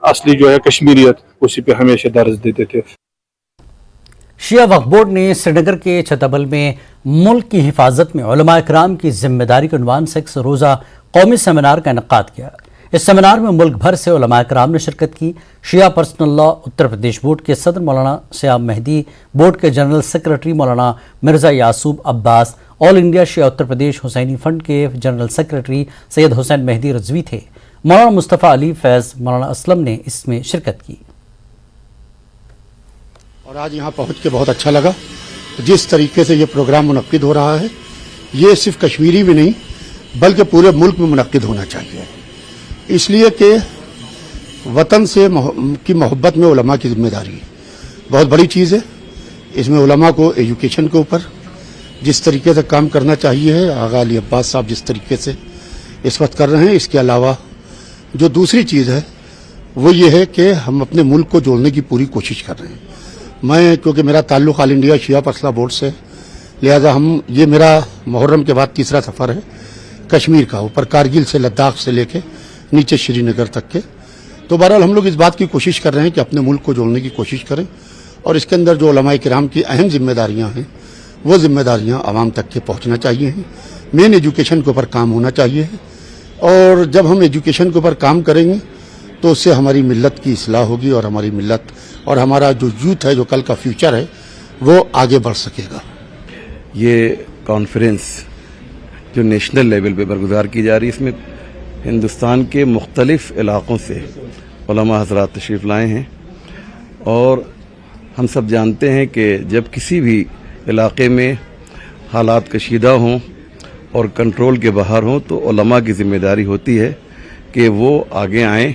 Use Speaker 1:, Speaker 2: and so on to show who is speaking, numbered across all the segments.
Speaker 1: असली जो है कश्मीरियत उसी पे हमेशा दर्ज देते थे।
Speaker 2: शिया वक्फ बोर्ड ने श्रीनगर के छतबल में मुल्क की हिफाजत में उलमा इकराम की जिम्मेदारी के उन्वान से 1 रोज़ा कौमी सेमिनार का इनेकाद किया। इस सेमिनार में मुल्क भर से उलमा इकराम ने शिरकत की। शिया personal law Uttar Pradesh board के सदर मौलाना सयाम मेहदी, बोर्ड के जनरल सेक्रेटरी मौलाना मिर्ज़ा यासूब अब्बास, ऑल इंडिया शिया उत्तर प्रदेश हुसैनी फंड के जनरल सेक्रेटरी सैयद हुसैन मेहदी रजवी थे। मौलाना मुस्तफ़ा अली फैज़, मौलाना असलम ने इसमें शिरकत की।
Speaker 3: और आज यहाँ पहुँच के बहुत अच्छा लगा। जिस तरीके से ये प्रोग्राम मुनक्किद हो रहा है, ये सिर्फ कश्मीरी भी नहीं बल्कि पूरे मुल्क में मुनक्किद होना चाहिए, इसलिए कि वतन से की मोहब्बत में उलमा की जिम्मेदारी बहुत बड़ी चीज़ है। इसमें उलमा को एजुकेशन के ऊपर जिस तरीके से काम करना चाहिए है, आगा अली अब्बास साहब जिस तरीके से इस वक्त कर रहे हैं, इसके अलावा जो दूसरी चीज़ है वो ये है कि हम अपने मुल्क को जोड़ने की पूरी कोशिश कर रहे हैं। मैं क्योंकि मेरा ताल्लुक़ ऑल इंडिया शिया पर्सनल लॉ बोर्ड से, लिहाजा ये मेरा मुहर्रम के बाद तीसरा सफ़र है कश्मीर का, ऊपर कारगिल से लद्दाख से लेके नीचे श्रीनगर तक के। तो बहरहाल हम लोग इस बात की कोशिश कर रहे हैं कि अपने मुल्क को जोड़ने की कोशिश करें, और इसके अंदर जो उलमा किराम की अहम जिम्मेदारियां हैं वो जिम्मेदारियां आवाम तक के पहुंचना चाहिए। मेन एजुकेशन के ऊपर काम होना चाहिए, और जब हम एजुकेशन के ऊपर काम करेंगे तो उससे हमारी मिल्लत की इस्लाह होगी, और हमारी मिल्लत और हमारा जो यूथ है, जो कल का फ्यूचर है, वो आगे बढ़ सकेगा।
Speaker 4: ये कॉन्फ्रेंस जो नेशनल लेवल पे बरगुज़ार की जा रही है, इसमें हिंदुस्तान के मुख्तलिफ़ इलाक़ों से उलमा हज़रात तशरीफ़ लाए हैं। और हम सब जानते हैं कि जब किसी भी इलाक़े में हालात कशीदा हों और कंट्रोल के बाहर हों, तो उलमा की ज़िम्मेदारी होती है कि वो आगे आएँ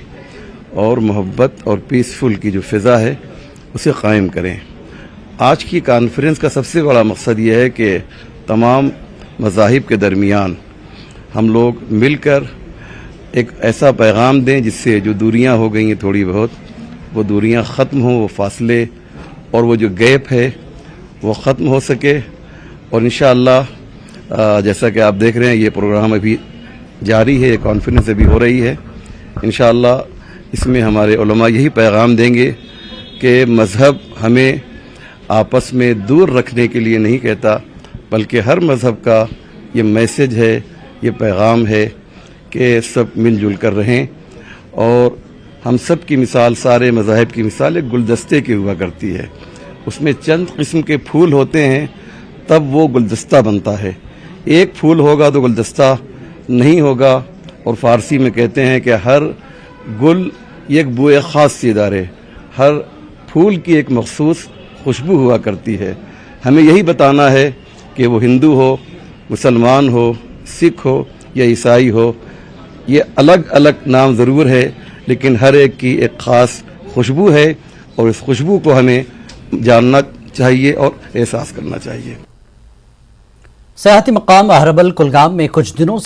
Speaker 4: और मोहब्बत और पीसफुल की जो फ़िज़ा है उसे कायम करें। आज की कॉन्फ्रेंस का सबसे बड़ा मकसद ये है कि तमाम मज़ाहिब के दरमियान हम लोग मिलकर एक ऐसा पैगाम दें जिससे जो दूरियां हो गई हैं थोड़ी बहुत, वो दूरियां ख़त्म हों, वो फासले और वो जो गैप है वो ख़त्म हो सके। और इंशाअल्लाह जैसा कि आप देख रहे हैं, ये प्रोग्राम अभी जारी है, कॉन्फ्रेंस अभी हो रही है। इंशाअल्लाह इसमें हमारे उलमा यही पैगाम देंगे कि मज़हब हमें आपस में दूर रखने के लिए नहीं कहता, बल्कि हर मज़हब का ये मैसेज है, ये पैगाम है कि सब मिलजुल कर रहें। और हम सब की मिसाल, सारे मज़ाहिब की मिसाल एक गुलदस्ते की हुआ करती है। उसमें चंद किस्म के फूल होते हैं, तब वो गुलदस्ता बनता है। एक फूल होगा तो गुलदस्ता नहीं होगा। और फ़ारसी में कहते हैं कि हर गुल एक बुए ख़ास सी दारे, हर फूल की एक मखसूस खुशबू हुआ करती है। हमें यही बताना है कि वो हिंदू हो, मुसलमान हो, सिख हो या ईसाई हो, ये अलग अलग नाम ज़रूर है, लेकिन हर एक की एक ख़ास खुशबू है, और इस खुशबू को हमें जानना चाहिए और एहसास करना चाहिए।
Speaker 2: सयाहती मकाम अहरबल कुलगाम में कुछ दिनों से